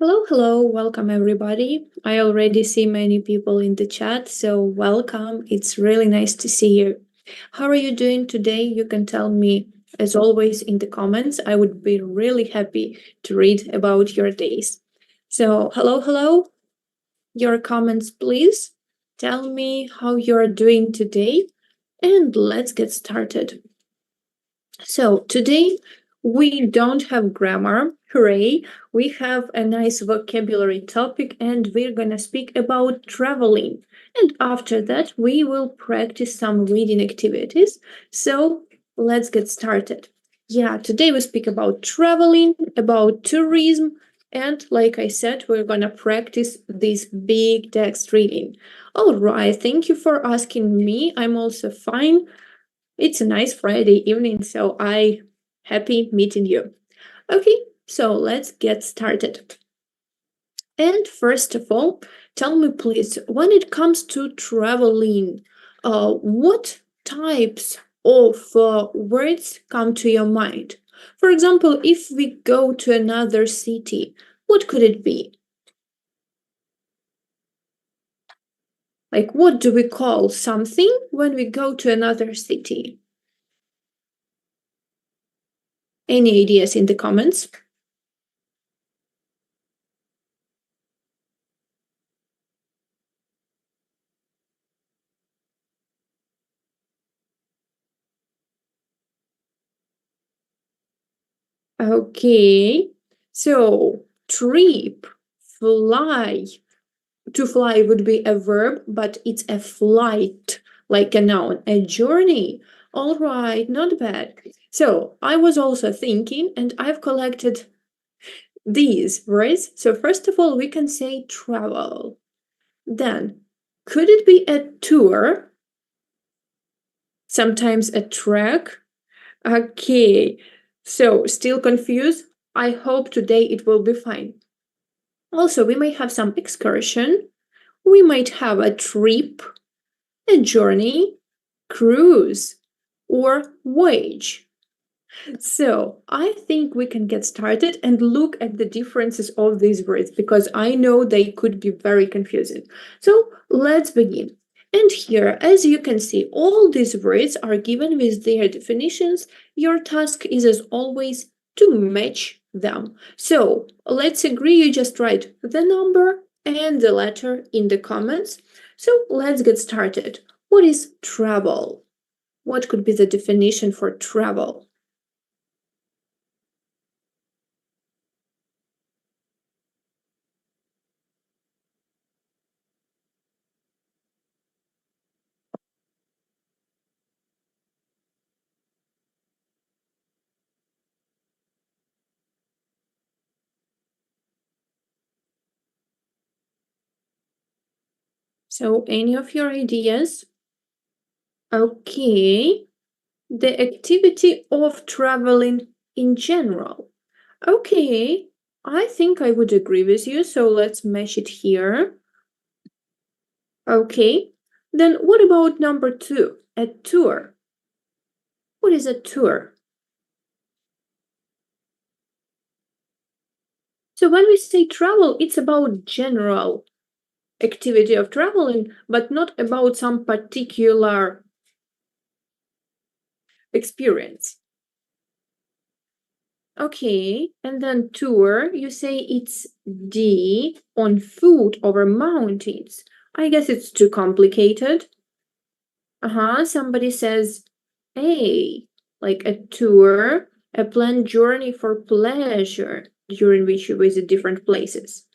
Hello, hello, welcome everybody. I already see many people in the chat, so welcome. It's really nice to see you. How are you doing today? You can tell me as always in the comments. I would be really happy to read about your days. So, hello, hello. Your comments, please. Tell me how you're doing today, and let's get started. So, today we don't have grammar, hooray! We have a nice vocabulary topic and we're gonna speak about traveling. And after that, we will practice some reading activities. So, let's get started. Yeah, today we speak about traveling, about tourism, and like I said, we're gonna practice this big text reading. All right, thank you for asking me. I'm also fine. It's a nice Friday evening, so I happy meeting you. Okay, so let's get started. And first of all, tell me please, when it comes to traveling, what types of words come to your mind? For example, if we go to another city, what could it be? Like, what do we call something when we go to another city? Any ideas in the comments? Okay, so trip, fly. To fly would be a verb, but it's a flight, like a noun, a journey. All right, not bad. So I was also thinking, and I've collected these words. So first of all, we can say travel. Then, could it be a tour? Sometimes a trek? Okay, so still confused? I hope today it will be fine. Also, we may have some excursion, we might have a trip, a journey, cruise, or voyage. So, I think we can get started and look at the differences of these words because I know they could be very confusing. So, let's begin. And here, as you can see, all these words are given with their definitions. Your task is, as always, to match them. So, let's agree you just write the number and the letter in the comments. So, let's get started. What is travel? What could be the definition for travel? So, any of your ideas? Okay. The activity of traveling in general. Okay. I think I would agree with you. So, let's mesh it here. Okay. Then, what about number two? A tour. What is a tour? So, when we say travel, it's about general activity of traveling, but not about some particular experience. Okay, and then tour, you say it's D on foot over mountains. I guess it's too complicated. Somebody says A, like a tour, a planned journey for pleasure during which you visit different places.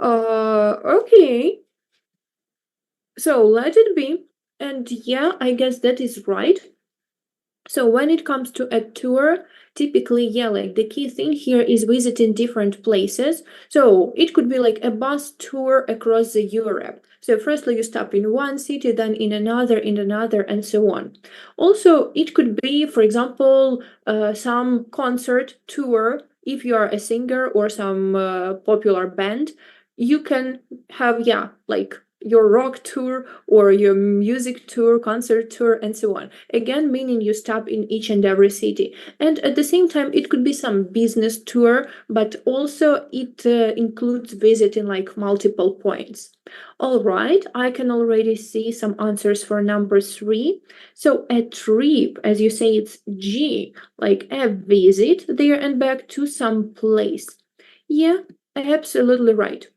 Okay. So let it be. And yeah, I guess that is right. So when it comes to a tour, typically, yeah, like the key thing here is visiting different places. So it could be like a bus tour across the Europe. So firstly, you stop in one city, then in another, and so on. Also, it could be, for example, some concert tour. If you are a singer or some popular band, you can have, yeah, like your rock tour or your music tour, concert tour, and so on. Again, meaning you stop in each and every city. And at the same time, it could be some business tour, but also it includes visiting like multiple points. All right, I can already see some answers for number 3. So a trip, as you say, it's G, like a visit there and back to some place. Yeah, absolutely right.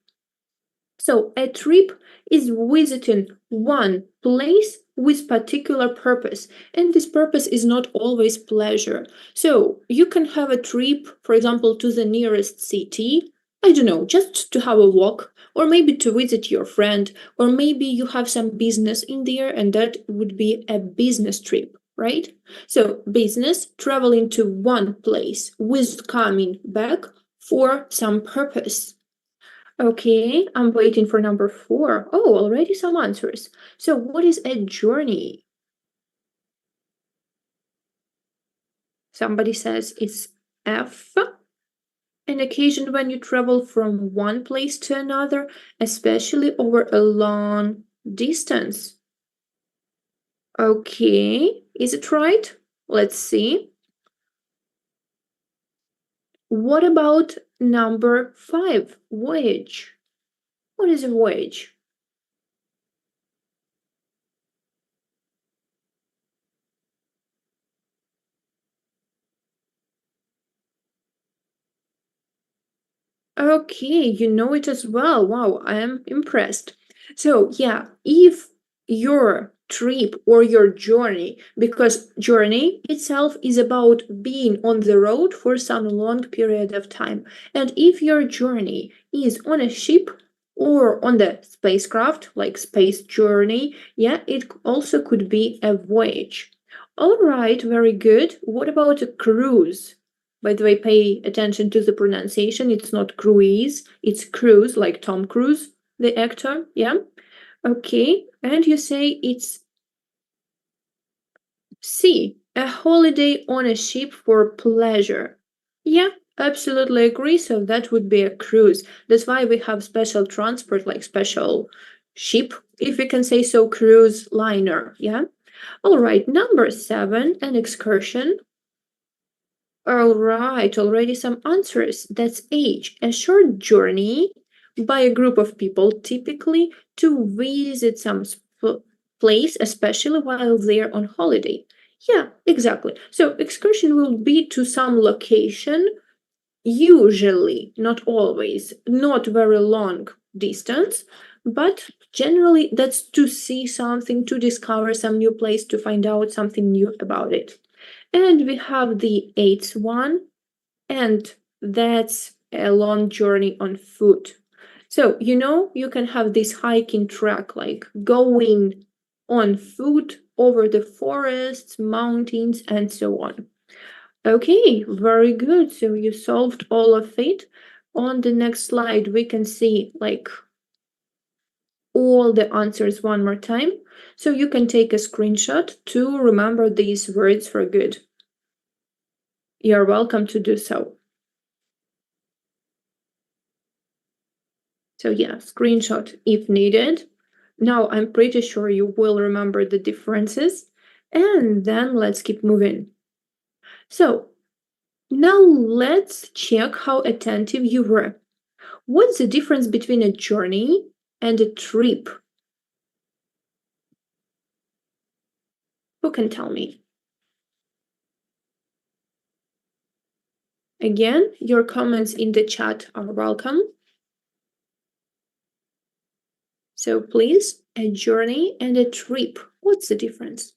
So a trip is visiting one place with particular purpose, and this purpose is not always pleasure. So you can have a trip, for example, to the nearest city, I don't know, just to have a walk, or maybe to visit your friend, or maybe you have some business in there, and that would be a business trip, right? So business, traveling to one place with coming back for some purpose. Okay, I'm waiting for number 4. Oh, already some answers. So what is a journey? Somebody says it's F. An occasion when you travel from one place to another, especially over a long distance. Okay, is it right? Let's see. What about number 5? Voyage. What is a voyage? Okay, you know it as well. Wow, I am impressed. So, yeah, if your trip or your journey, because journey itself is about being on the road for some long period of time, and if your journey is on a ship or on the spacecraft, like space journey, yeah, it also could be a voyage. All right, very good. What about a cruise? By the way, pay attention to the pronunciation. It's not cruise, it's cruise, like Tom Cruise, the actor. Yeah. Okay. And you say it's C, a holiday on a ship for pleasure. Yeah, absolutely agree. So that would be a cruise. That's why we have special transport, like special ship, if we can say so, cruise liner. Yeah. All right. Number 7, an excursion. All right, already some answers. That's H, a short journey by a group of people, typically to visit some place, especially while they're on holiday. Yeah, exactly. So excursion will be to some location, usually, not always, not very long distance, but generally that's to see something, to discover some new place, to find out something new about it. And we have the 8th one, and that's a long journey on foot. So, you can have this hiking track, like going on foot over the forests, mountains, and so on. Okay, very good. So you solved all of it. On the next slide, we can see like all the answers one more time. So you can take a screenshot to remember these words for good. You're welcome to do so. So yeah, screenshot if needed. Now I'm pretty sure you will remember the differences. And then let's keep moving. So now let's check how attentive you were. What's the difference between a journey and a trip? Who can tell me? Again, your comments in the chat are welcome. So please, a journey and a trip. What's the difference?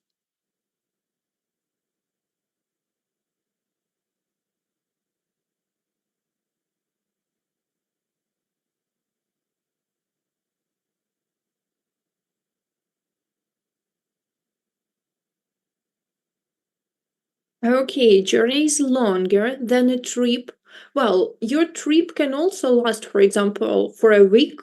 Okay, journey is longer than a trip. Well, your trip can also last, for example, for a week,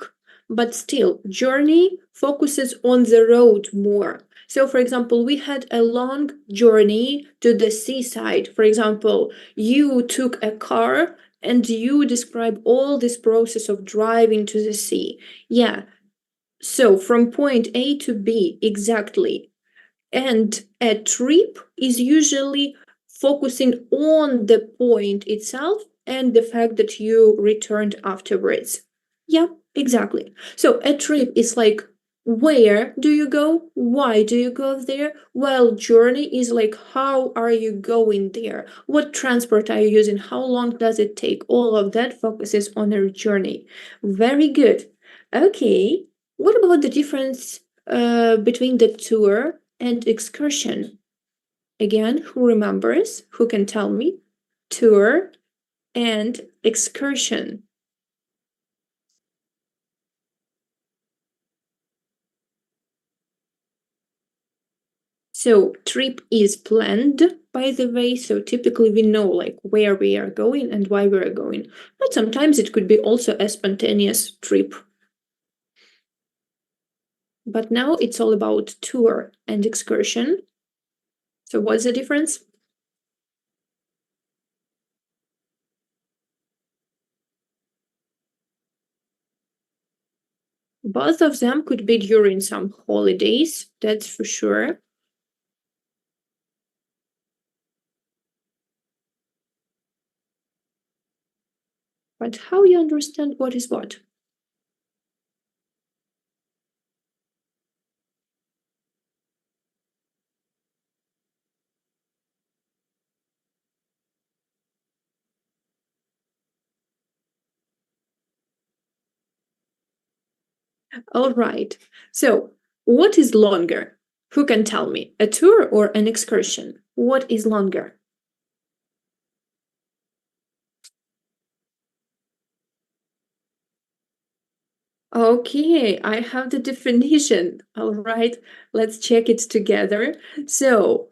but still, journey focuses on the road more. So, for example, we had a long journey to the seaside. For example, you took a car and you describe all this process of driving to the sea. Yeah, So from point A to B, exactly. And a trip is usually focusing on the point itself and the fact that you returned afterwards. Yeah, exactly. So a trip is like, where do you go? Why do you go there? While journey is like, how are you going there? What transport are you using? How long does it take? All of that focuses on a journey. Very good. Okay. What about the difference between the tour and excursion? Again, who remembers? Who can tell me? Tour and excursion. So trip is planned, by the way. So typically we know like where we are going and why we are going. But sometimes it could be also a spontaneous trip. But now it's all about tour and excursion. So what's the difference? Both of them could be during some holidays, that's for sure. But how you understand what is what? All right. So, what is longer? Who can tell me? A tour or an excursion? What is longer? Okay, I have the definition. All right, let's check it together. So,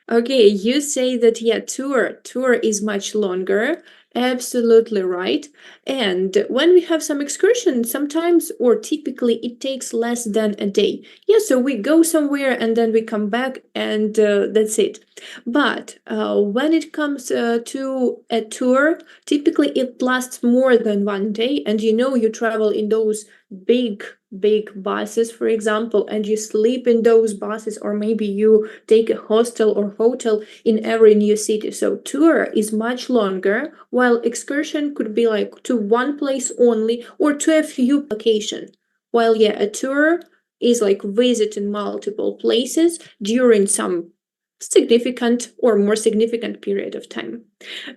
okay, you say that, yeah, tour is much longer. Absolutely right. And when we have some excursion, sometimes or typically it takes less than a day. Yeah, so we go somewhere and then we come back and that's it. But when it comes to a tour, typically it lasts more than one day. And you know, you travel in those big buses, for example, and you sleep in those buses, or maybe you take a hostel or hotel in every new city. So tour is much longer, while excursion could be like to one place only or to a few locations. While yeah, a tour is like visiting multiple places during some significant or more significant period of time.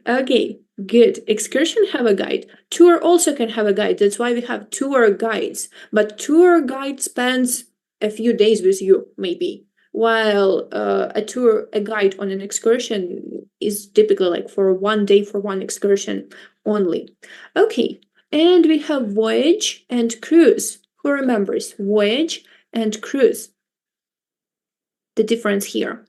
Okay, good. Excursion have a guide. Tour also can have a guide. That's why we have tour guides. But tour guide spends a few days with you, maybe. While a guide on an excursion is typically like for one day for one excursion only. Okay, and we have voyage and cruise. Who remembers voyage and cruise? The difference here.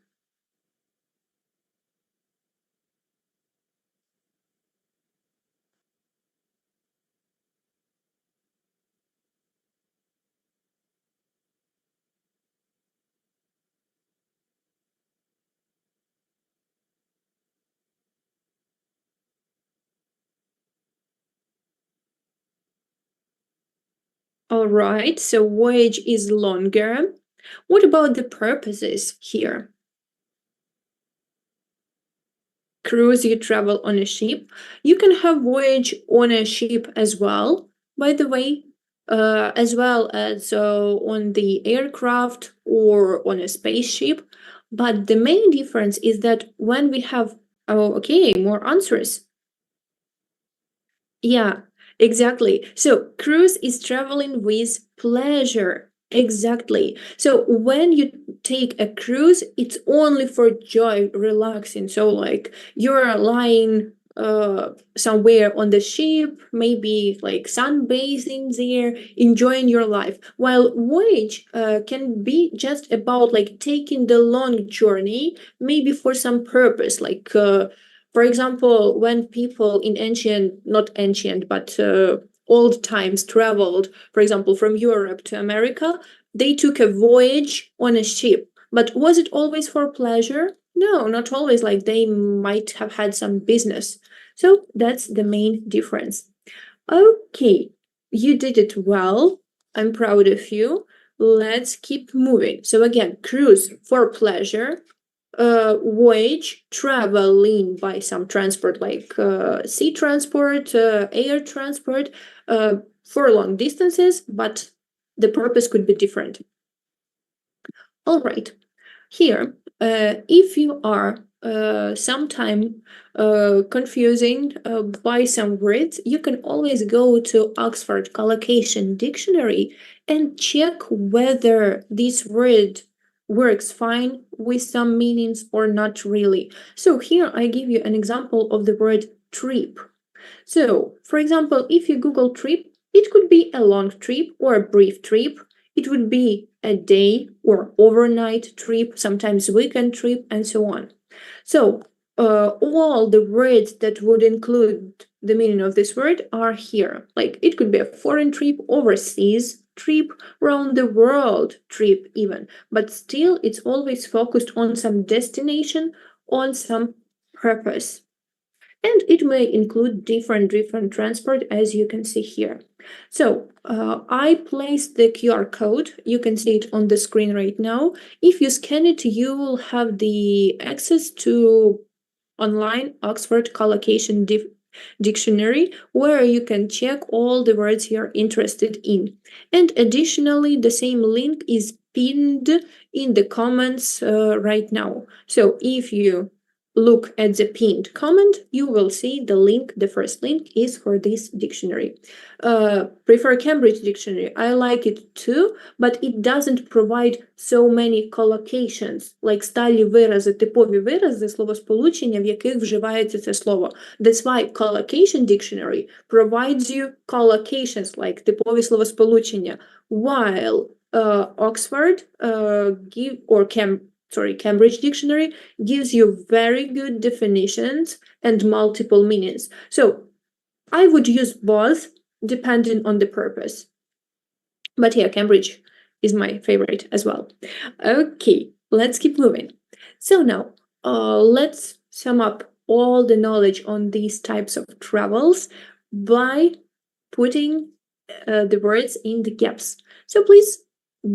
All right, so voyage is longer. What about the purposes here? Cruise, you travel on a ship. You can have voyage on a ship as well, by the way, as well as on the aircraft or on a spaceship. But the main difference is that when we have, oh, okay, more answers. Yeah, exactly. So cruise is traveling with pleasure. Exactly. So when you take a cruise, it's only for joy, relaxing. So like you're lying somewhere on the ship, maybe like sunbathing there, enjoying your life. While voyage can be just about like taking the long journey, maybe for some purpose, like for example, when people in ancient, not ancient, but old times traveled, for example, from Europe to America, they took a voyage on a ship. But was it always for pleasure? No, not always. Like they might have had some business. So that's the main difference. Okay, you did it well. I'm proud of you. Let's keep moving. So again, cruise for pleasure, voyage, traveling by some transport like sea transport, air transport, for long distances, but the purpose could be different. All right, here, if you are sometime confusing by some words, you can always go to Oxford Collocation Dictionary and check whether this word works fine with some meanings or not really. So here I give you an example of the word trip. So, for example, if you Google trip, it could be a long trip or a brief trip. It would be a day or overnight trip, sometimes weekend trip, and so on. So, all the words that would include the meaning of this word are here. Like it could be a foreign trip, overseas trip, around the world trip, even. But still, it's always focused on some destination, on some purpose. And it may include different transport, as you can see here. So I placed the QR code. You can see it on the screen right now. If you scan it, you will have the access to online Oxford Collocation Dictionary, where you can check all the words you're interested in. And additionally, the same link is pinned in the comments right now. So if you look at the pinned comment, you will see the link. The first link is for this dictionary. Prefer Cambridge Dictionary. I like it too, but it doesn't provide so many collocations, like сталі вирази, типові вирази, словосполучення, в яких вживається це слово. That's why Collocation Dictionary provides you collocations, like типові словосполучення, while Oxford Cambridge Dictionary gives you very good definitions and multiple meanings. So I would use both depending on the purpose. But yeah, Cambridge is my favorite as well. Okay, let's keep moving. So now, let's sum up all the knowledge on these types of travels by putting the words in the gaps. So please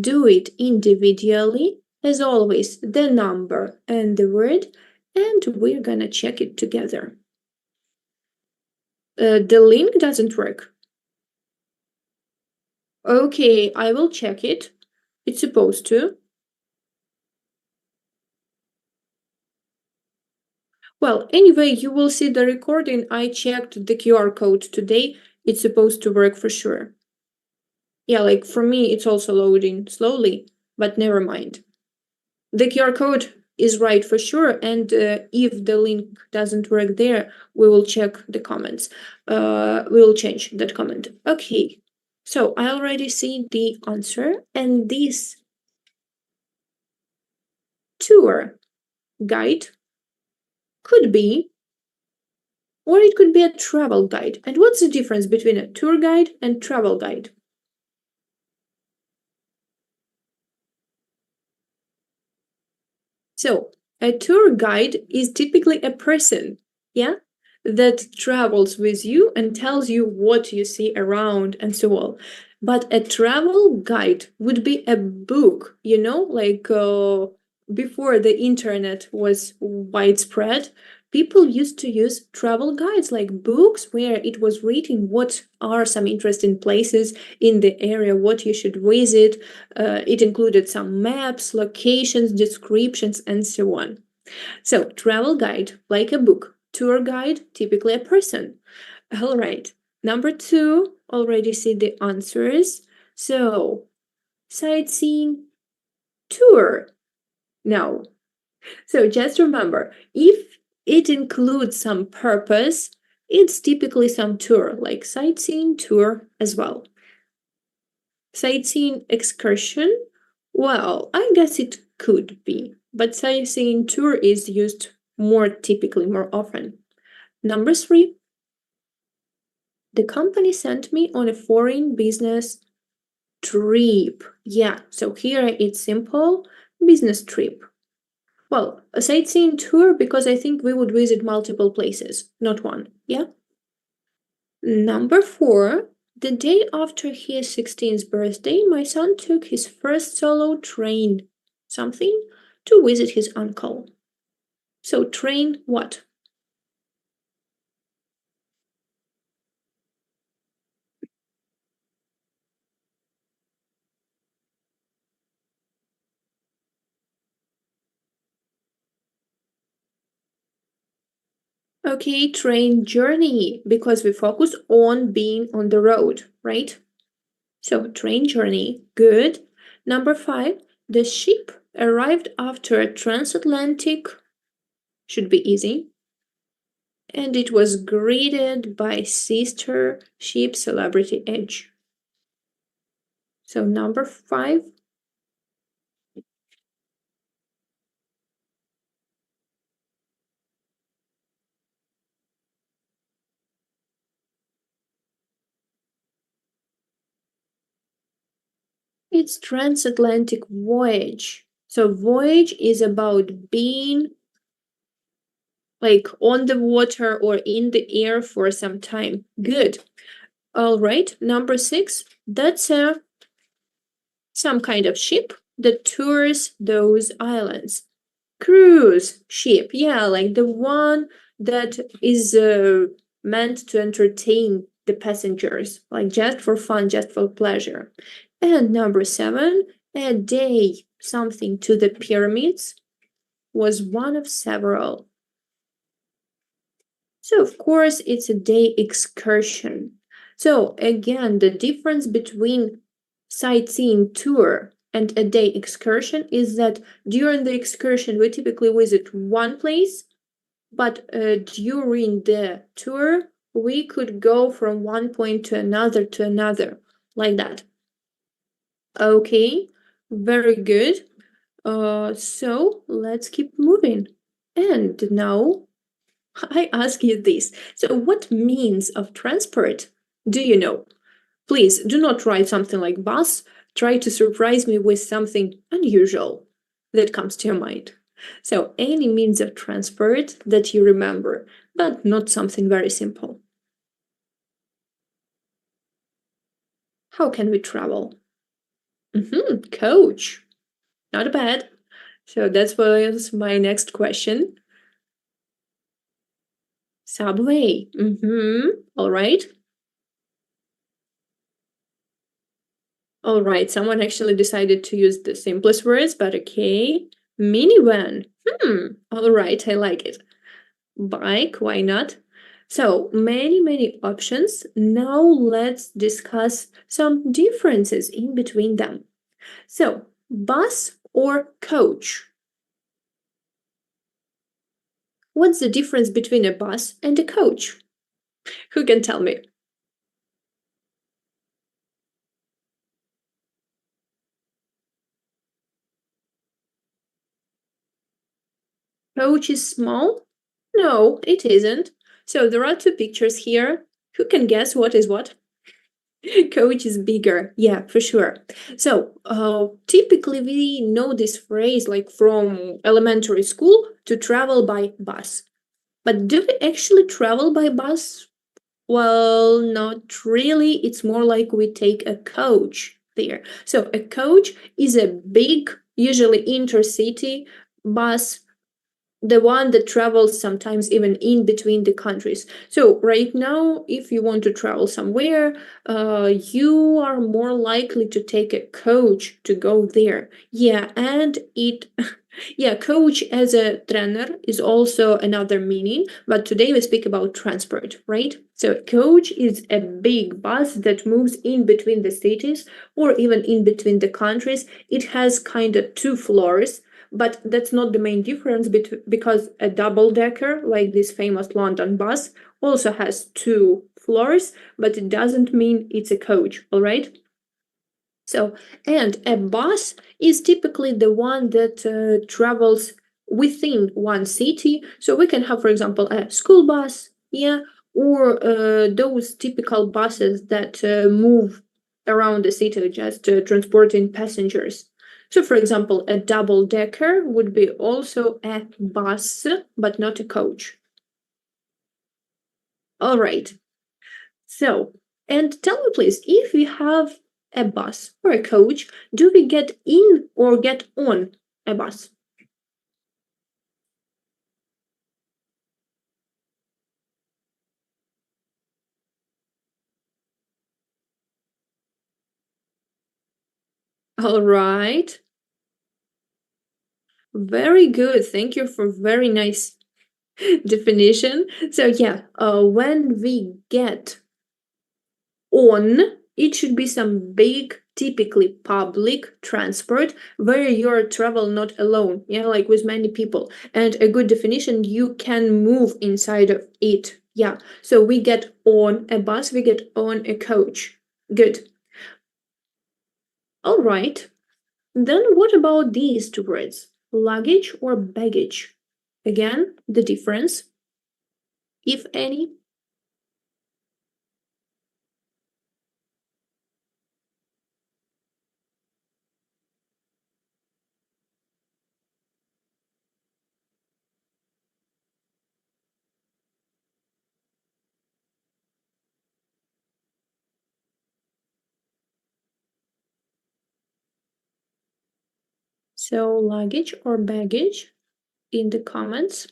do it individually. As always, the number and the word, and we're gonna check it together. The link doesn't work. Okay, I will check it. It's supposed to. Well, anyway, you will see the recording. I checked the QR code today. It's supposed to work for sure. Yeah, like for me, it's also loading slowly, but never mind. The QR code is right for sure, and if the link doesn't work there, we will check the comments. We will change that comment. Okay, so I already see the answer, and this tour guide could be, or it could be a travel guide. And what's the difference between a tour guide and travel guide? So a tour guide is typically a person, yeah, that travels with you and tells you what you see around and so on. But a travel guide would be a book, like before the internet was widespread, people used to use travel guides like books where it was written what are some interesting places in the area, what you should visit. It included some maps, locations, descriptions, and so on. So, travel guide, like a book. Tour guide, typically a person. All right. Number 2, already see the answers. So, sightseeing, tour. No. So, just remember, if it includes some purpose, it's typically some tour, like sightseeing tour as well. Sightseeing excursion, well, I guess it could be, but sightseeing tour is used more typically, more often. Number 3, the company sent me on a foreign business trip. Yeah, so here it's simple, business trip. Well, a sightseeing tour because I think we would visit multiple places, not one. Yeah. Number 4, the day after his 16th birthday, my son took his first solo train, something, to visit his uncle. So, train what? Okay, train journey, because we focus on being on the road, right? So, train journey, good. Number 5, the ship arrived after a transatlantic, should be easy, and it was greeted by sister ship Celebrity Edge. So, number 5, it's transatlantic voyage. So, voyage is about being like on the water or in the air for some time. Good. All right. Number 6, that's some kind of ship that tours those islands. Cruise ship, yeah, like the one that is meant to entertain the passengers, like just for fun, just for pleasure. And number 7, a day, something to the pyramids, was one of several. So, of course, it's a day excursion. So, again, the difference between sightseeing tour and a day excursion is that during the excursion, we typically visit one place, but during the tour, we could go from one point to another, like that. Okay, very good. So let's keep moving. And now I ask you this. So, what means of transport do you know? Please do not write something like bus. Try to surprise me with something unusual that comes to your mind. So, any means of transport that you remember, but not something very simple. How can we travel? Coach. Not bad. So, that was my next question. Subway. All right. All right, someone actually decided to use the simplest words, but okay. Minivan. All right, I like it. Bike, why not? So, many options. Now, let's discuss some differences in between them. So, bus or coach? What's the difference between a bus and a coach? Who can tell me? Coach is small? No, it isn't. So, there are two pictures here. Who can guess what is what? Coach is bigger, yeah, for sure. So, typically we know this phrase like from elementary school to travel by bus. But do we actually travel by bus? Well, not really. It's more like we take a coach there. So, a coach is a big, usually intercity bus, the one that travels sometimes even in between the countries. So right now, if you want to travel somewhere, you are more likely to take a coach to go there. Yeah, and it yeah, coach as a trainer is also another meaning, but today we speak about transport, right? So coach is a big bus that moves in between the cities or even in between the countries. It has kind of two floors, but that's not the main difference because a double decker, like this famous London bus, also has two floors, but it doesn't mean it's a coach, all right? So, and a bus is typically the one that travels within one city. So we can have, for example, a school bus, yeah, or those typical buses that move around the city, just transporting passengers. So, for example, a double decker would be also a bus, but not a coach. All right. So, and tell me, please, if we have a bus or a coach, do we get in or get on a bus? All right. Very good. Thank you for very nice definition. So yeah, when we get on, it should be some big, typically public transport where you're travel not alone, yeah, like with many people. And a good definition, you can move inside of it. Yeah. So we get on a bus, we get on a coach. Good. All right. Then what about these two words? Luggage or baggage? Again, the difference, if any. So luggage or baggage in the comments.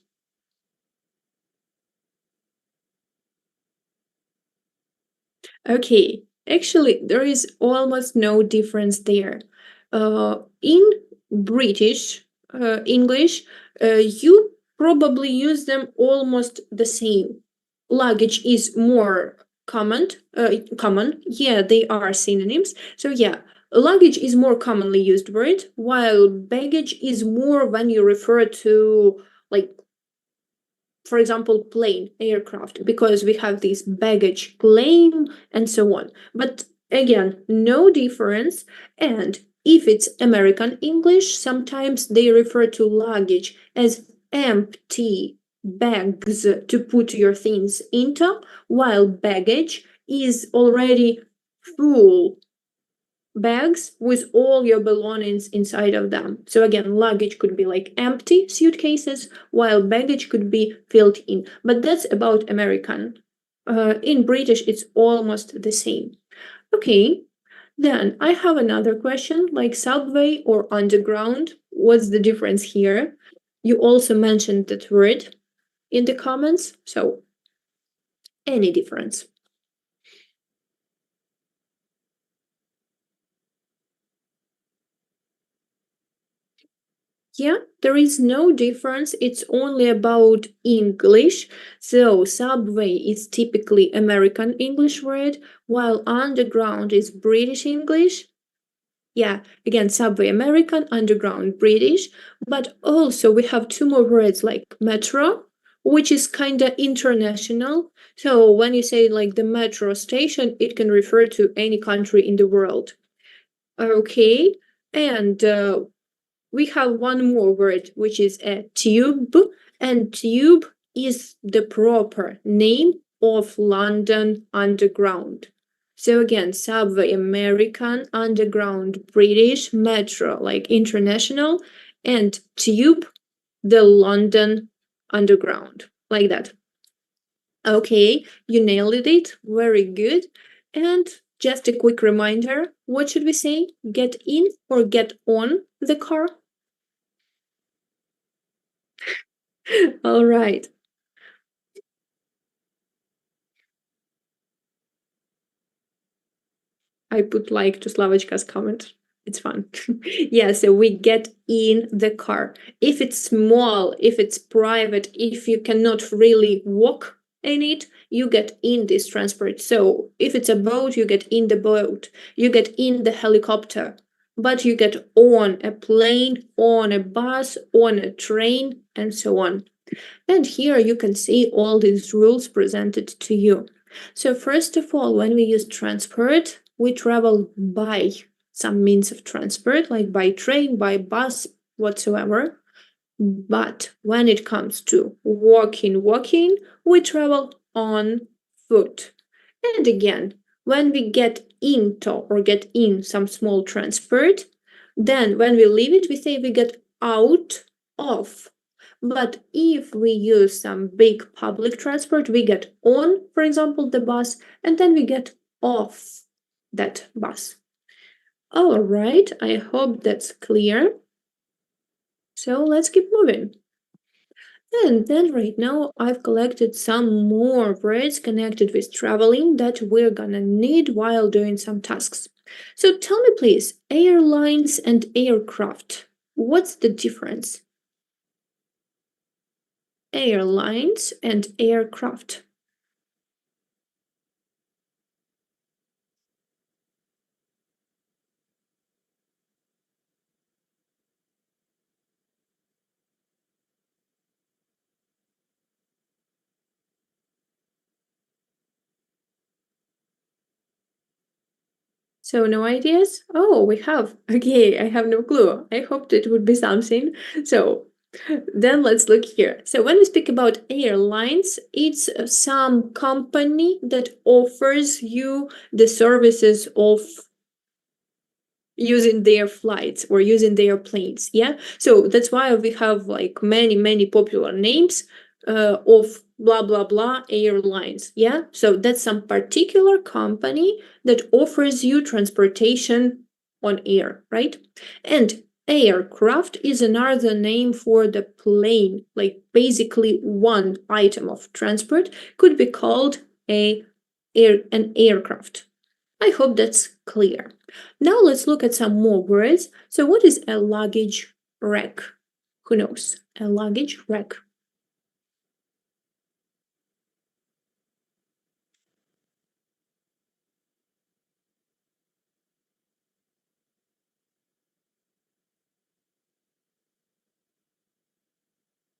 Okay, actually, there is almost no difference there. In British English, you probably use them almost the same. Luggage is more common. Common, yeah, they are synonyms. So yeah, luggage is more commonly used word, while baggage is more when you refer to like, for example, plane, aircraft, because we have this baggage claim and so on. But again, no difference. And if it's American English, sometimes they refer to luggage as empty bags to put your things into, while baggage is already full bags with all your belongings inside of them. So again, luggage could be like empty suitcases, while baggage could be filled in. But that's about American. In British, it's almost the same. Okay, then I have another question like subway or underground. What's the difference here? You also mentioned that word in the comments. So, any difference? Yeah, there is no difference. It's only about English. So, subway is typically American English word, while underground is British English. Yeah, again, subway American, underground British. But also, we have two more words like metro, which is kind of international. So, when you say like the metro station, it can refer to any country in the world. Okay, and we have one more word, which is a tube, and tube is the proper name of London Underground. So again, subway American, underground British, metro like international, and tube the London Underground, like that. Okay, you nailed it. Very good. And just a quick reminder, what should we say? Get in or get on the car? All right. I put like to Slavочka's comment. It's fun. Yeah, so we get in the car. If it's small, if it's private, if you cannot really walk in it, you get in this transport. So if it's a boat, you get in the boat, you get in the helicopter, but you get on a plane, on a bus, on a train, and so on. And here you can see all these rules presented to you. So first of all, when we use transport, we travel by some means of transport, like by train, by bus, whatsoever. But when it comes to walking, we travel on foot. And again, when we get into or get in some small transport, Then when we leave it, we say we get out of. But if we use some big public transport, we get on, for example, the bus, and then we get off that bus. All right, I hope that's clear. So let's keep moving. And then right now I've collected some more words connected with traveling that we're gonna need while doing some tasks. So tell me please, airlines and aircraft, what's the difference? Airlines and aircraft. So no ideas? Oh, we have. Okay, I have no clue. I hoped it would be something. So then let's look here. So when we speak about airlines, it's some company that offers you the services of using their flights or using their planes. Yeah. So that's why we have like many popular names of blah blah blah airlines. Yeah. So that's some particular company that offers you transportation on air, right? And aircraft is another name for the plane. Like basically one item of transport could be called an aircraft. I hope that's clear. Now let's look at some more words. So what is a luggage rack? Who knows? A luggage rack.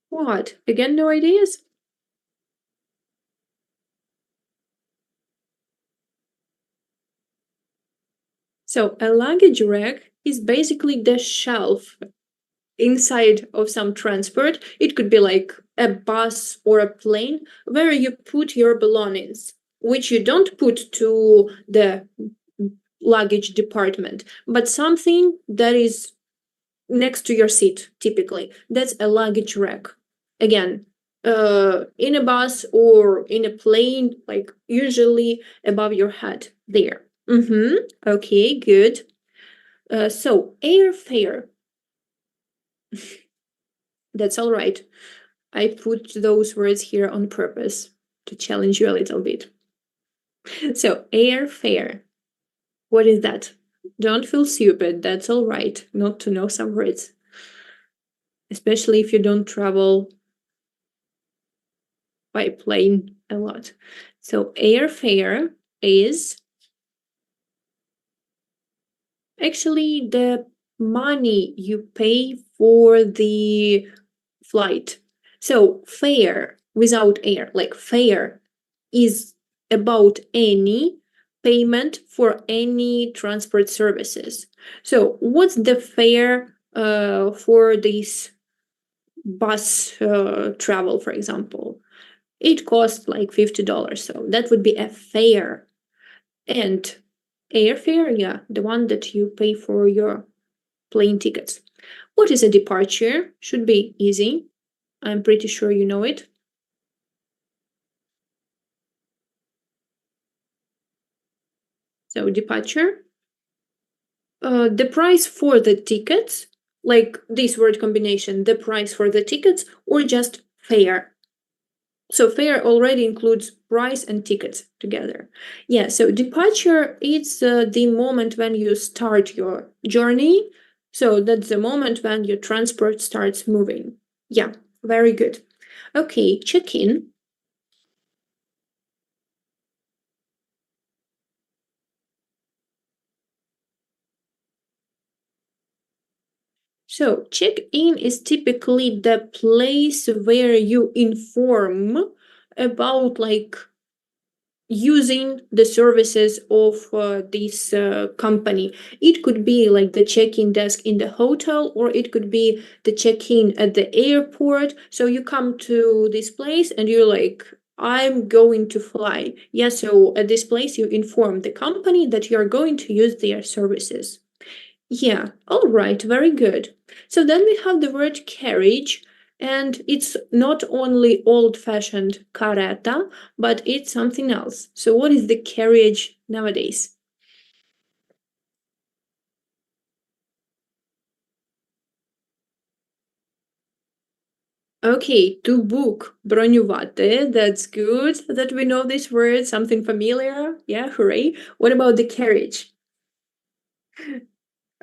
What? Again, no ideas? So a luggage rack is basically the shelf inside of some transport. It could be like a bus or a plane where you put your belongings, which you don't put to the luggage department, but something that is next to your seat, typically. That's a luggage rack. Again, in a bus or in a plane, like usually above your head there. Okay, good. So airfare. That's all right. I put those words here on purpose to challenge you a little bit. So airfare. What is that? Don't feel stupid. That's all right not to know some words, especially if you don't travel by plane a lot. So airfare is actually the money you pay for the flight. So fare without air, like fare is about any payment for any transport services. So what's the fare for this bus travel, for example? It costs like $50. So that would be a fare. And airfare, yeah, the one that you pay for your plane tickets. What is a departure? Should be easy. I'm pretty sure you know it. So departure. The price for the tickets, like this word combination, the price for the tickets, or just fare. So fare already includes price and tickets together. Yeah, so departure is the moment when you start your journey. So that's the moment when your transport starts moving. Yeah, very good. Okay, check-in. So check-in is typically the place where you inform about like using the services of this company. It could be like the check-in desk in the hotel, or it could be the check-in at the airport. So you come to this place and you're like, I'm going to fly. Yeah, so at this place you inform the company that you're going to use their services. Yeah, all right, very good. So then we have the word carriage, and it's not only old-fashioned carreta, but it's something else. So what is the carriage nowadays? Okay, to book, bronювати, that's good that we know this word, something familiar. Yeah, hooray. What about the carriage?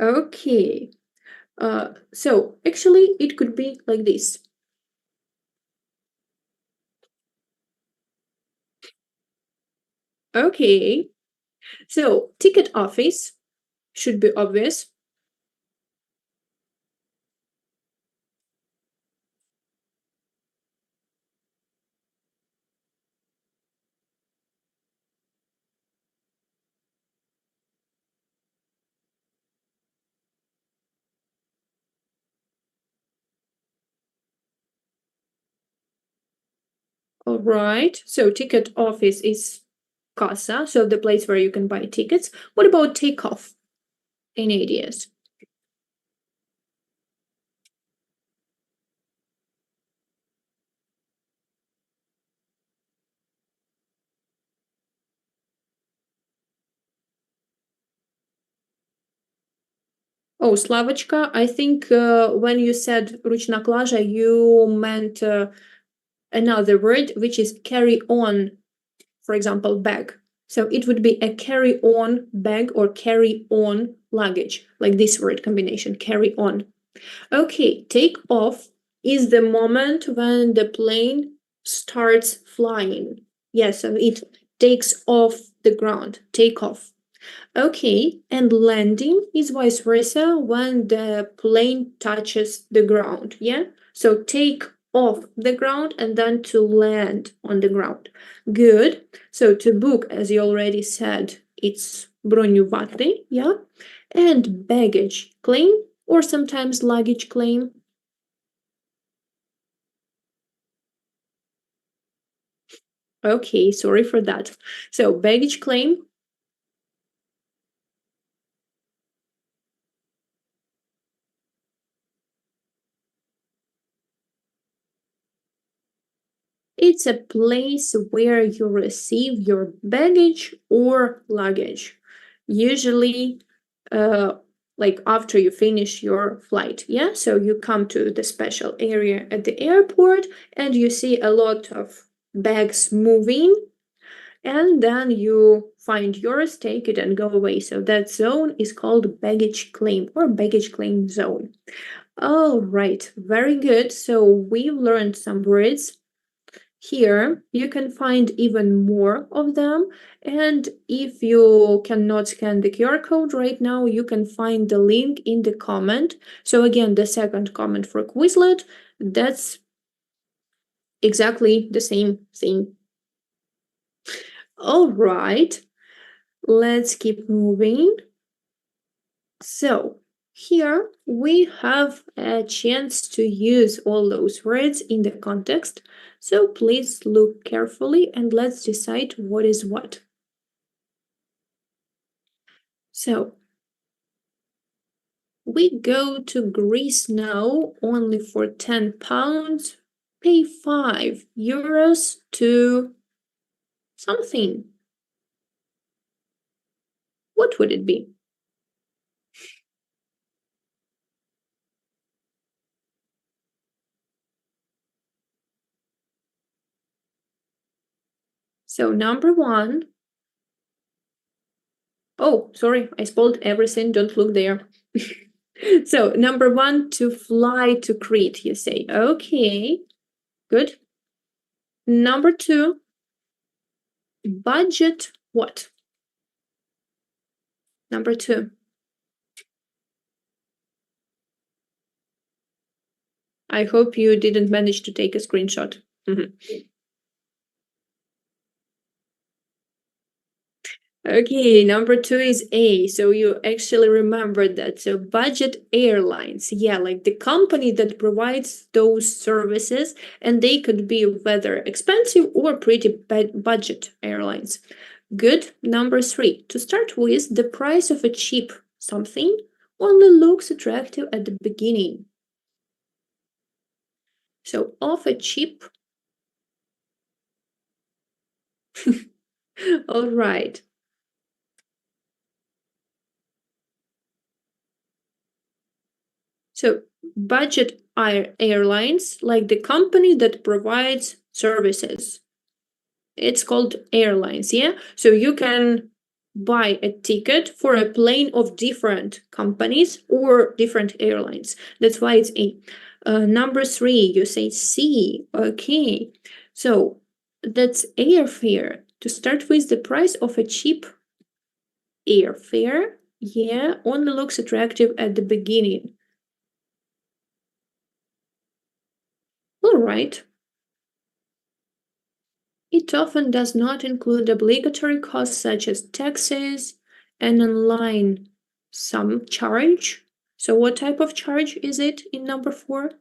Okay. So actually it could be like this. Okay. So ticket office should be obvious. All right. So ticket office is kassa, so the place where you can buy tickets. What about takeoff? Any ideas? Oh, Slavочка, I think when you said ручна клажа, you meant another word, which is carry on, for example, bag. So it would be a carry on bag or carry on luggage, like this word combination, carry on. Okay, take off is the moment when the plane starts flying. Yes, so it takes off the ground, take off. Okay, and landing is vice versa when the plane touches the ground. Yeah, so take off the ground and then to land on the ground. Good. So to book, as you already said, it's бронювати, yeah, and baggage claim or sometimes luggage claim. Okay, sorry for that. So baggage claim, it's a place where you receive your baggage or luggage. Usually, uh, like after you finish your flight. Yeah, so you come to the special area at the airport and you see a lot of bags moving, and then you find yours, take it, and go away. So that zone is called baggage claim or baggage claim zone. All right, very good. So we've learned some words. Here, you can find even more of them. And if you cannot scan the QR code right now, you can find the link in the comment. So again, the second comment for Quizlet, that's exactly the same thing. All right, let's keep moving. So here we have a chance to use all those words in the context. So please look carefully and let's decide what is what. So we go to Greece now only for £10. Pay €5 to something. What would it be? So number one. Oh, sorry, I spoiled everything. Don't look there. So number one, to fly to Crete, you say. Okay, good. Number two, budget what? Number two. I hope you didn't manage to take a screenshot. Mhm. Okay, number two is A. So you actually remembered that. So budget airlines, yeah, like the company that provides those services, and they could be whether expensive or pretty budget airlines. Good. Number three, to start with, the price of a cheap something only looks attractive at the beginning. So of a cheap. All right. So budget airlines, like the company that provides services. It's called airlines, yeah? So you can buy a ticket for a plane of different companies or different airlines. That's why it's A. Number 3, you say C. Okay. So that's airfare. To start with, the price of a cheap airfare, yeah, only looks attractive at the beginning. All right. It often does not include obligatory costs such as taxes and online some charge. So what type of charge is it in number 4?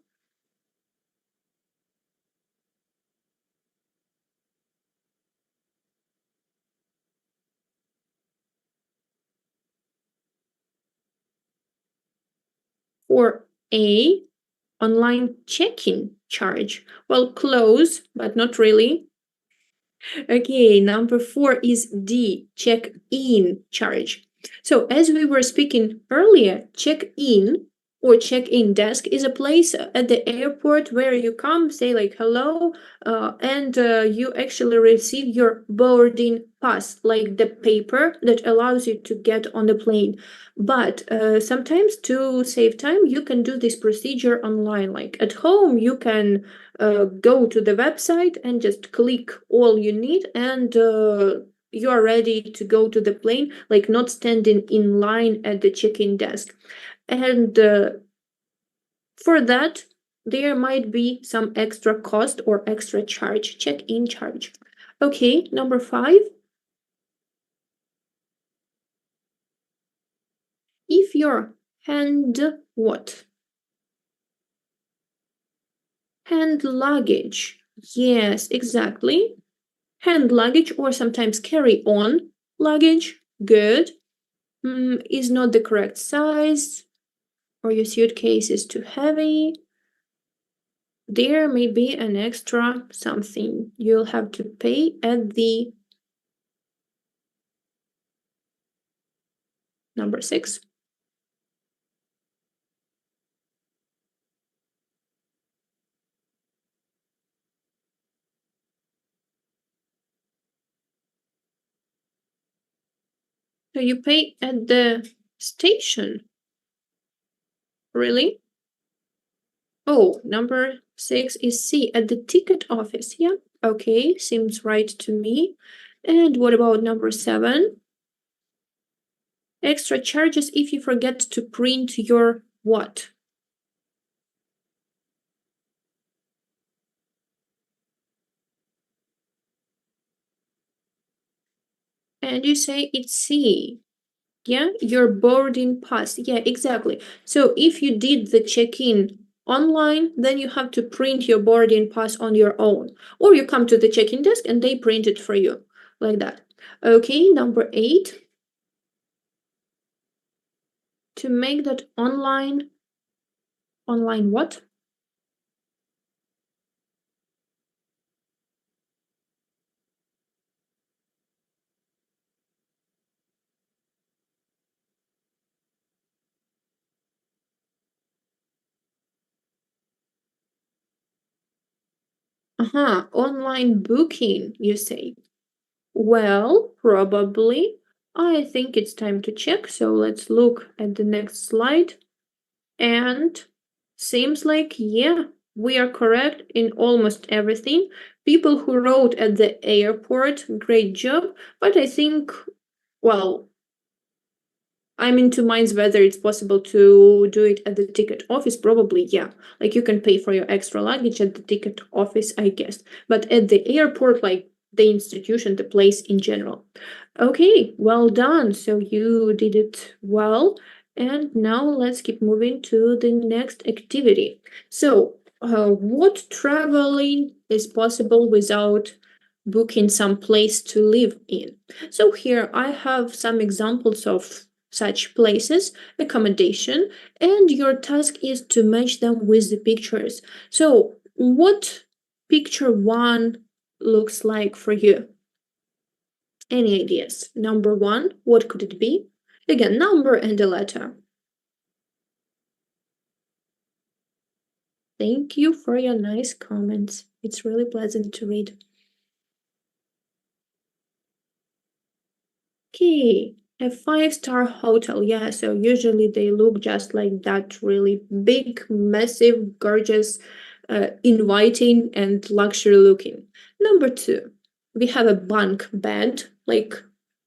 For A, online check-in charge. Well, close, but not really. Okay, number 4 is D, check-in charge. So as we were speaking earlier, check-in or check-in desk is a place at the airport where you come, say like hello, and you actually receive your boarding pass, like the paper that allows you to get on the plane. But sometimes to save time, you can do this procedure online. Like at home, you can go to the website and just click all you need, and you are ready to go to the plane, like not standing in line at the check-in desk. And for that, there might be some extra cost or extra charge, check-in charge. Okay, number 5. If your hand what? Hand luggage. Yes, exactly. Hand luggage or sometimes carry on luggage. Good. Is not the correct size, or your suitcase is too heavy. There may be an extra something you'll have to pay at the number 6. So you pay at the station. Really? Oh, number 6 is C, at the ticket office. Yeah, okay, seems right to me. And what about number 7? Extra charges if you forget to print your what? And you say it's C. Yeah, your boarding pass. Yeah, exactly. So if you did the check-in online, then you have to print your boarding pass on your own. Or you come to the check-in desk and they print it for you, like that. Okay, number 8. To make that online what? Online booking, you say. Well, probably. I think it's time to check. So let's look at the next slide. And seems like, yeah, we are correct in almost everything. People who wrote at the airport, great job. But I think, well, I'm in two minds whether it's possible to do it at the ticket office. Probably, yeah. Like you can pay for your extra luggage at the ticket office, I guess. But at the airport, like the institution, the place in general. Okay, well done. So you did it well. And now let's keep moving to the next activity. So, what traveling is possible without booking some place to live in? So here I have some examples of such places, accommodation, and your task is to match them with the pictures. So, what picture one looks like for you? Any ideas? Number one, what could it be? Again, number and a letter. Thank you for your nice comments. It's really pleasant to read. Okay, a five-star hotel. Yeah, so usually they look just like that, really big, massive, gorgeous, inviting, and luxury looking. Number two, we have a bunk bed, like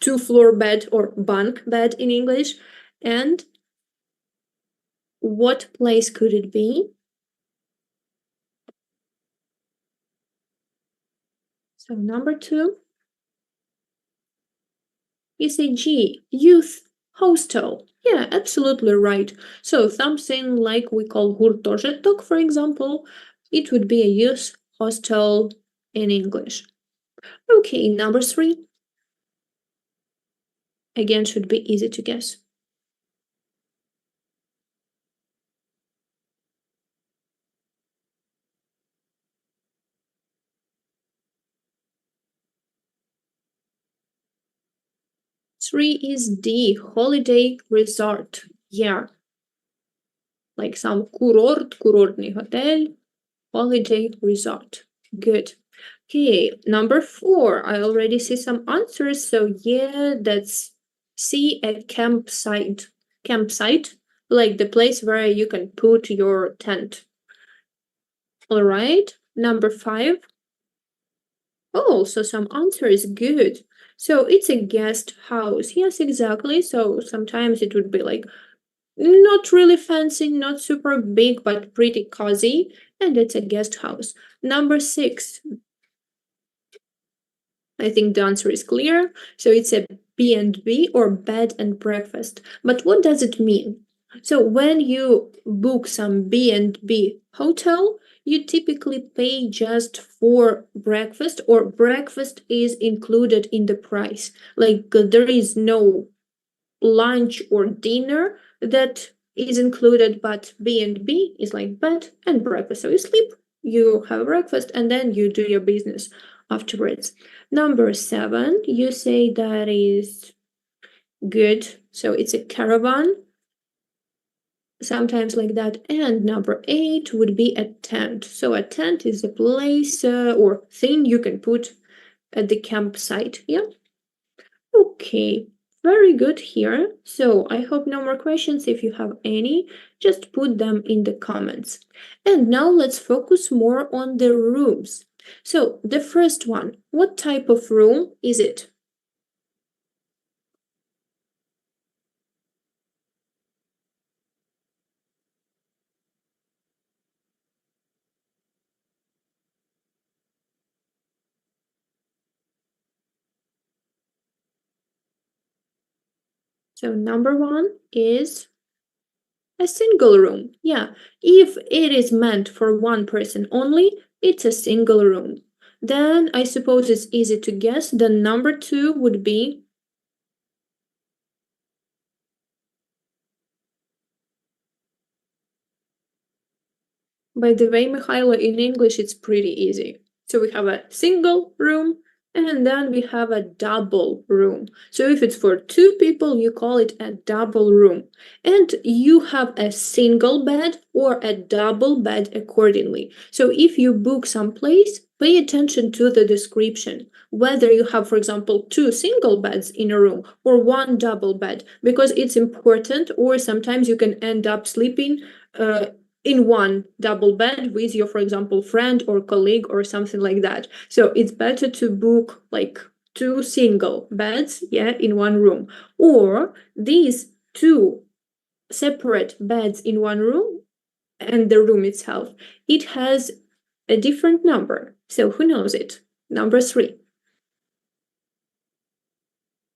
two-floor bed or bunk bed in English. And what place could it be? So number two, you say G, youth hostel. Yeah, absolutely right. So something like we call гуртожиток, for example, it would be a youth hostel in English. Okay, number three. Again, should be easy to guess. Three is D, holiday resort. Yeah. Like some курорт, курортный hotel, holiday resort. Good. Okay, number four. I already see some answers. So yeah, that's C, a campsite. Campsite, like the place where you can put your tent. All right. Number five. Oh, so some answer is good. So it's a guest house. Yes, exactly. So sometimes it would be like not really fancy, not super big, but pretty cozy. And it's a guest house. Number six. I think the answer is clear. So it's a B&B or bed and breakfast. But what does it mean? So when you book some B&B hotel, you typically pay just for breakfast, or breakfast is included in the price. Like there is no lunch or dinner that is included, but B&B is like bed and breakfast. So you sleep, you have breakfast, and then you do your business afterwards. Number seven, you say that is good. So it's a caravan, sometimes like that. And number eight would be a tent. So a tent is a place or thing you can put at the campsite. Yeah. Okay. Very good here. So I hope no more questions. If you have any, just put them in the comments. And now let's focus more on the rooms. So the first one, what type of room is it? So number one is a single room. Yeah, if it is meant for one person only, it's a single room. Then I suppose it's easy to guess. The number two would be. By the way, Mikhailo, in English it's pretty easy. So we have a single room and then we have a double room. So if it's for two people, you call it a double room. And you have a single bed or a double bed accordingly. So if you book some place, pay attention to the description, whether you have, for example, two single beds in a room or one double bed, because it's important, or sometimes you can end up sleeping in one double bed with your, for example, friend or colleague or something like that. So it's better to book like two single beds, yeah, in one room. Or these two separate beds in one room and the room itself, it has a different number. So who knows it? Number three.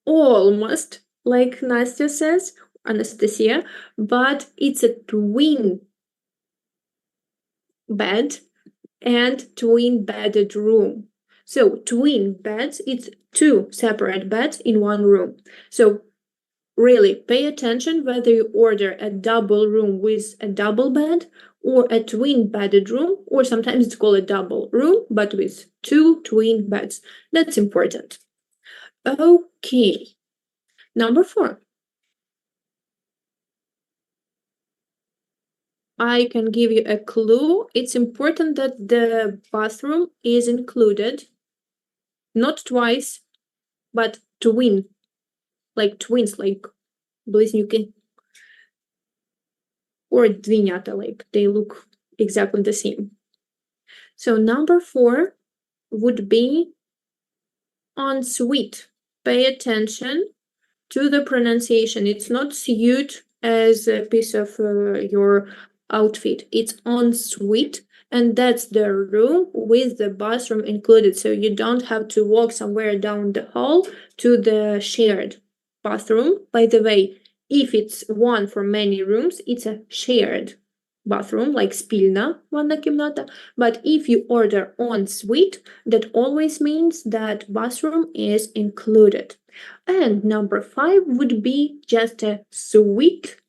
Almost like Nastya says, Anastasia, but it's a twin bed and twin bedded room. So twin beds, it's two separate beds in one room. So Really, pay attention whether you order a double room with a double bed or a twin bedded room, or sometimes it's called a double room, but with two twin beds. That's important. Okay, number 4. I can give you a clue. It's important that the bathroom is included, not twice, but twin, like twins, like близнюки, or двійнята, like they look exactly the same. So number 4 would be ensuite. Pay attention to the pronunciation. It's not suite as a piece of your outfit. It's ensuite, and that's the room with the bathroom included. So you don't have to walk somewhere down the hall to the shared bathroom. By the way, if it's one for many rooms, it's a shared bathroom, like спільна ванна кімната. But if you order en suite, that always means that bathroom is included. And number 5 would be just a suite,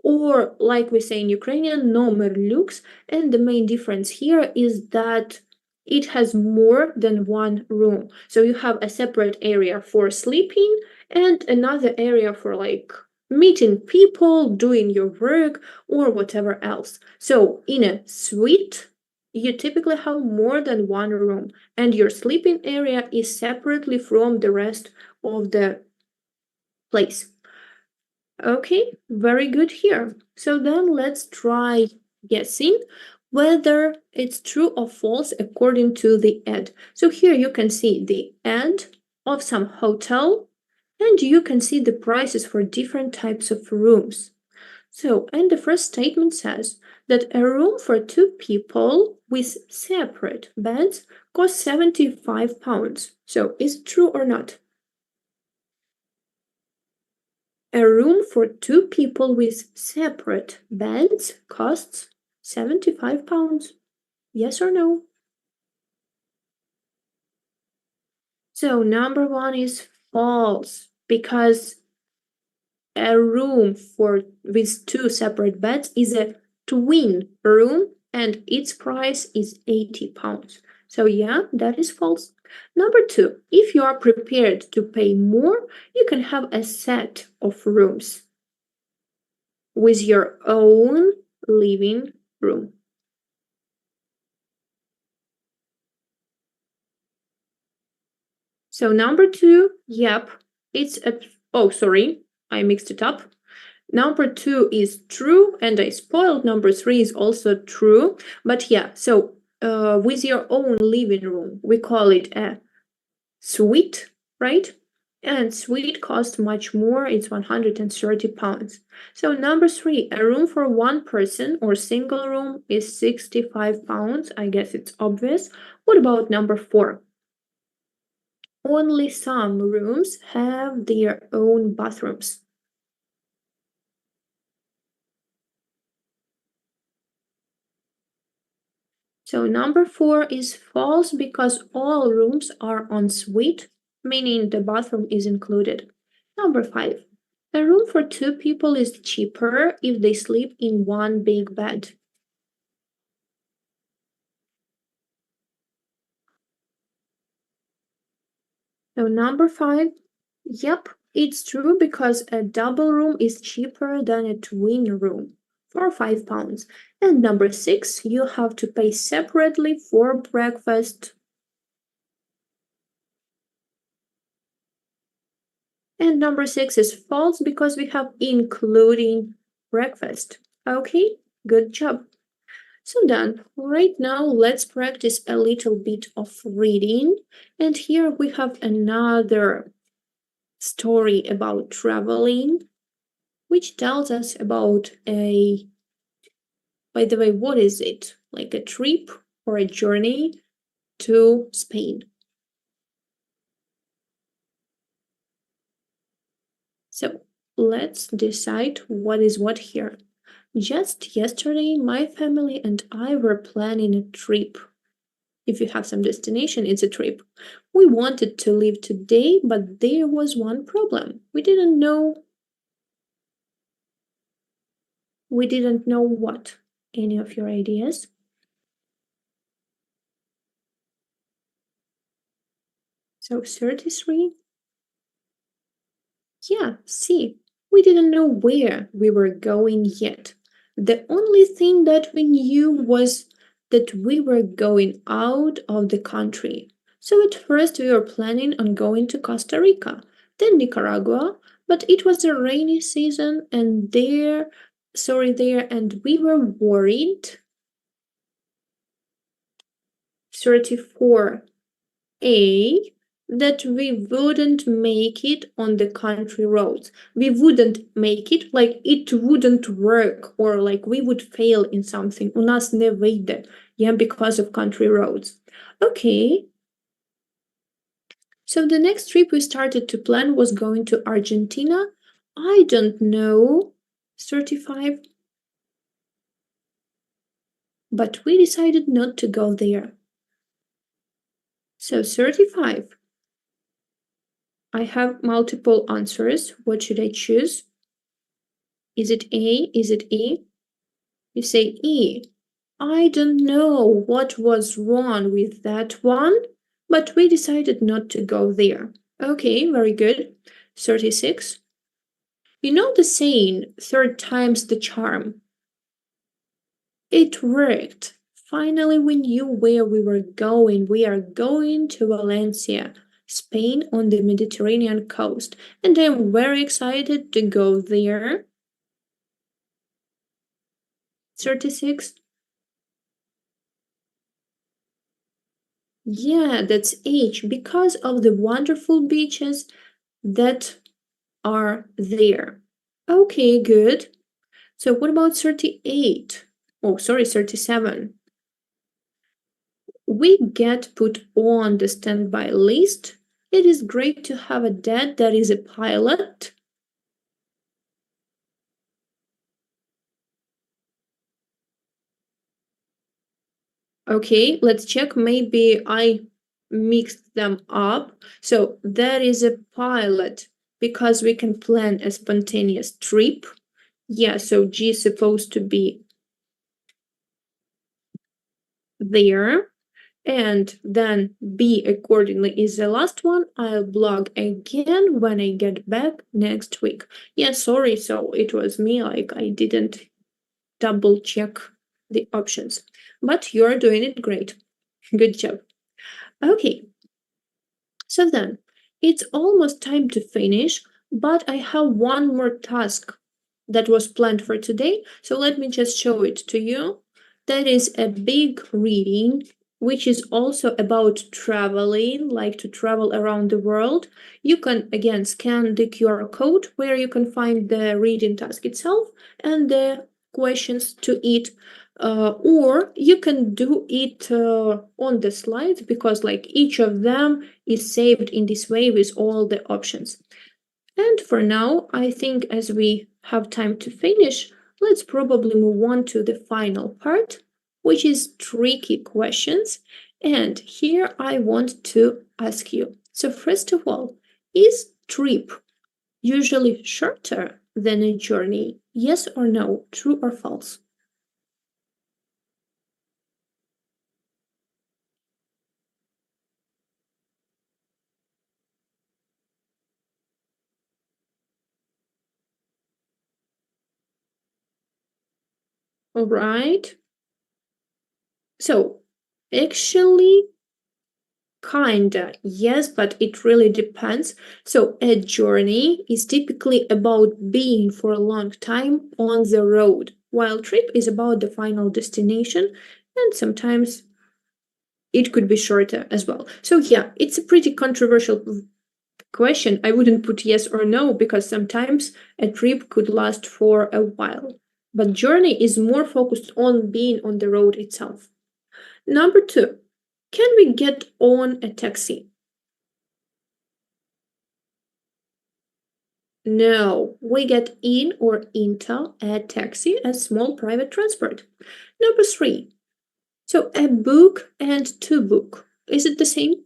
or like we say in Ukrainian, номер люкс. And the main difference here is that it has more than one room. So you have a separate area for sleeping and another area for like meeting people, doing your work, or whatever else. So in a suite, you typically have more than one room, and your sleeping area is separately from the rest of the place. Okay, very good here. So then let's try guessing whether it's true or false according to the ad. So here you can see the ad of some hotel, and you can see the prices for different types of rooms. So, and the first statement says that a room for 2 people with separate beds costs £75. So, is it true or not? A room for 2 people with separate beds costs £75. Yes or no? So number 1 is false, because a room with 2 separate beds is a twin room and its price is £80. So yeah, that is false. Number 2, if you are prepared to pay more, you can have a set of rooms with your own living room. So number 2, yep, it's a, oh, sorry, I mixed it up. Number 2 is true, and I spoiled number 3 is also true. But yeah, so with your own living room, we call it a suite, right? And suite costs much more, it's £130. So number 3, a room for 1 person or single room is £65. I guess it's obvious. What about number 4? Only some rooms have their own bathrooms. So number 4 is false, because all rooms are en suite, meaning the bathroom is included. Number 5, a room for 2 people is cheaper if they sleep in one big bed. So number 5, yep, it's true, because a double room is cheaper than a twin room for £5. And number 6, you have to pay separately for breakfast. And number 6 is false, because we have including breakfast. Okay, good job. So done. Right now, let's practice a little bit of reading. And here we have another story about traveling, which tells us about a, by the way, what is it? Like a trip or a journey to Spain. So let's decide what is what here. Just yesterday, my family and I were planning a trip. If you have some destination, it's a trip. We wanted to leave today, but there was one problem. We didn't know We didn't know what. Any of your ideas? So 33? Yeah, see, we didn't know where we were going yet. The only thing that we knew was that we were going out of the country. So at first we were planning on going to Costa Rica, then Nicaragua, but it was a rainy season and and we were worried. 34. A, that we wouldn't make it on the country roads. We wouldn't make it, like it wouldn't work, or like we would fail in something. У нас не вийде, yeah, because of country roads. Okay. So the next trip we started to plan was going to Argentina. I don't know, 35. But we decided not to go there. So 35. I have multiple answers. What should I choose? Is it A? Is it E? You say E. I don't know what was wrong with that one, but we decided not to go there. Okay, very good. 36. You know the saying, third time's the charm. It worked. Finally, we knew where we were going. We are going to Valencia, Spain on the Mediterranean coast, and I'm very excited to go there. 36. Yeah, that's H, because of the wonderful beaches that are there. Okay, good. So what about 38? Oh, sorry, 37. We get put on the standby list. It is great to have a dad that is a pilot. Okay, let's check. Maybe I mixed them up. So that is a pilot because we can plan a spontaneous trip. Yeah, so G is supposed to be there. And then B accordingly is the last one. I'll blog again when I get back next week. Yeah, sorry, so it was me, like I didn't double check the options. But you're doing it great. Good job. Okay, so then it's almost time to finish, but I have one more task that was planned for today. So let me just show it to you. That is a big reading, which is also about traveling, like to travel around the world. You can again scan the QR code where you can find the reading task itself and the questions to it. Or you can do it on the slides because like each of them is saved in this way with all the options. And for now, I think as we have time to finish, let's probably move on to the final part, which is tricky questions. And here I want to ask you. So first of all, is trip usually shorter than a journey? Yes or no? True or false? All right. So actually, kinda, yes, but it really depends. So, a journey is typically about being for a long time on the road, while trip is about the final destination, and sometimes it could be shorter as well. So, yeah, it's a pretty controversial question. I wouldn't put yes or no because sometimes a trip could last for a while, but journey is more focused on being on the road itself. Number two, can we get on a taxi? No, we get in or into a taxi, a small private transport. Number three. So a book and to book. Is it the same? Of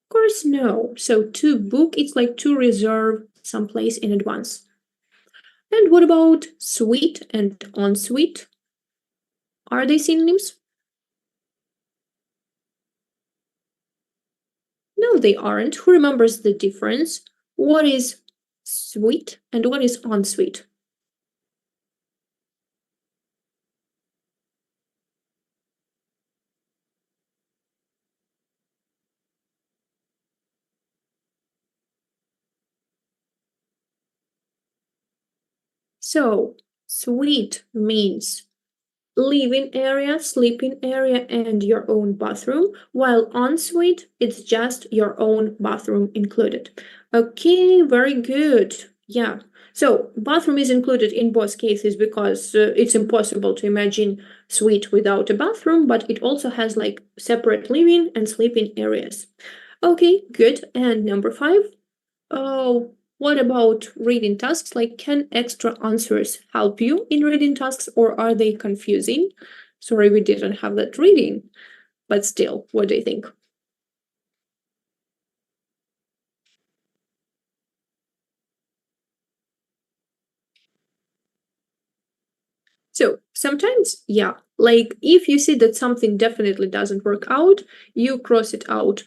course, no. So to book, it's like to reserve some place in advance. And what about sweet and unsweet? Are they synonyms? No, they aren't. Who remembers the difference? What is sweet and what is unsweet? So, sweet means living area, sleeping area, and your own bathroom, while ensuite, it's just your own bathroom included. Okay, very good. Yeah. So, bathroom is included in both cases because it's impossible to imagine suite without a bathroom, but it also has like separate living and sleeping areas. Okay, good. And number five, oh, what about reading tasks? Like, can extra answers help you in reading tasks or are they confusing? Sorry, we didn't have that reading, but still, what do you think? So sometimes, yeah, like if you see that something definitely doesn't work out, you cross it out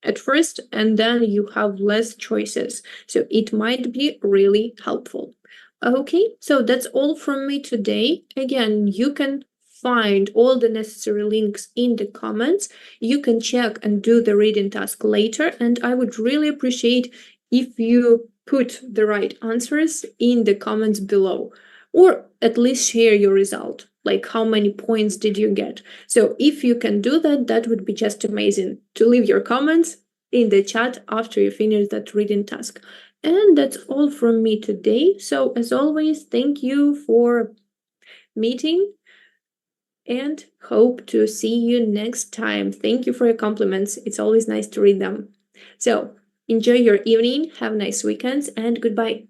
at first and then you have less choices. So it might be really helpful. Okay, so that's all from me today. Again, you can find all the necessary links in the comments. You can check and do the reading task later, and I would really appreciate if you put the right answers in the comments below, or at least share your result. Like, how many points did you get? So, if you can do that, that would be just amazing to leave your comments in the chat after you finish that reading task. And that's all from me today. So, as always, thank you for meeting and hope to see you next time. Thank you for your compliments. It's always nice to read them. So, enjoy your evening, have nice weekends, and goodbye.